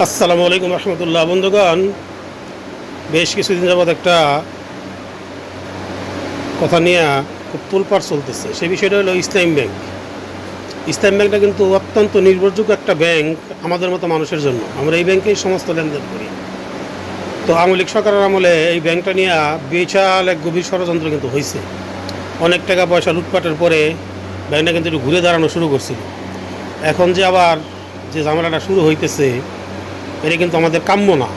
আসসালামু আলাইকুম রহমতুল্লাহ। বন্ধুগণ, বেশ কিছুদিন যাবৎ একটা কথা নিয়ে খুব তোলপাড় চলতেছে। সেই বিষয়টা হলো ইসলাম ব্যাংক। ইসলাম ব্যাংকটা কিন্তু অত্যন্ত নির্ভরযোগ্য একটা ব্যাংক আমাদের মতো মানুষের জন্য। আমরা এই ব্যাংকেই সমস্ত লেনদেন করি। তো আওয়ামী লীগ সরকারের আমলে এই ব্যাংকটা নিয়ে বিশাল এক গভীর ষড়যন্ত্র কিন্তু হয়েছে। অনেক টাকা পয়সা লুটপাটের পরে ব্যাংকটা কিন্তু একটু ঘুরে দাঁড়ানো শুরু করছিল। এখন যে আবার যে ঝামেলাটা শুরু হইতেছে, এটা কিন্তু আমাদের কাম্য না।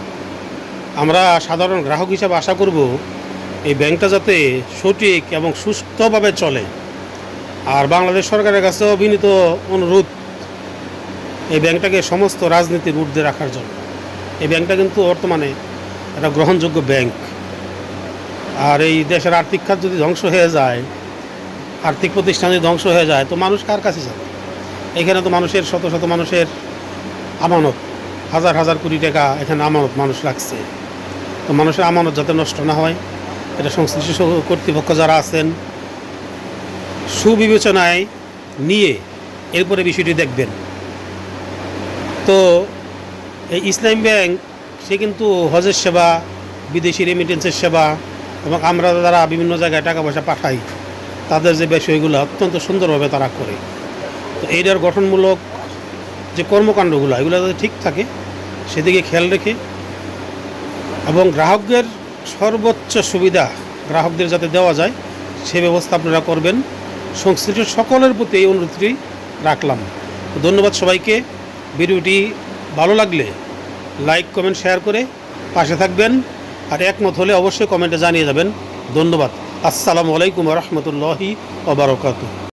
আমরা সাধারণ গ্রাহক হিসাবে আশা করব এই ব্যাংকটা যাতে সঠিক এবং সুস্থভাবে চলে। আর বাংলাদেশ সরকারের কাছেও বিনীত অনুরোধ এই ব্যাংকটাকে সমস্ত রাজনীতির ঊর্ধ্বে রাখার জন্য। এই ব্যাংকটা কিন্তু বর্তমানে একটা গ্রহণযোগ্য ব্যাংক। আর এই দেশের আর্থিক খাত যদি ধ্বংস হয়ে যায়, আর্থিক প্রতিষ্ঠান যদি ধ্বংস হয়ে যায়, তো মানুষ কার কাছে যাবে? এখানে তো মানুষের শত শত মানুষের আমানত, হাজার হাজার কোটি টাকা এখানে আমানত মানুষ রাখছে। তো মানুষের আমানত যাতে নষ্ট না হয়, এটা সংশ্লিষ্ট কর্তৃপক্ষ যারা আছেন সুবিবেচনায় নিয়ে এরপরে বিষয়টি দেখবেন। তো এই ইসলাম ব্যাংক সে কিন্তু হজের সেবা, বিদেশি রেমিটেন্সের সেবা এবং আমরা যারা বিভিন্ন জায়গায় টাকা পয়সা পাঠাই তাদের যে বিষয়গুলো অত্যন্ত সুন্দরভাবে তারা করে। তো এইটার গঠনমূলক যে কর্মকাণ্ডগুলো এগুলো যাতে ঠিক থাকে সেদিকে খেয়াল রেখে এবং গ্রাহকদের সর্বোচ্চ সুবিধা গ্রাহকদের যাতে দেওয়া যায় সে ব্যবস্থা আপনারা করবেন। সংশ্লিষ্ট সকলের প্রতি এই অনুরোধটি রাখলাম। ধন্যবাদ সবাইকে। ভিডিওটি ভালো লাগলে লাইক কমেন্ট শেয়ার করে পাশে থাকবেন, আর একমত হলে অবশ্যই কমেন্টে জানিয়ে যাবেন। ধন্যবাদ। আসসালামু আলাইকুম রহমতুল্লাহি ওয়া বারাকাতুহু।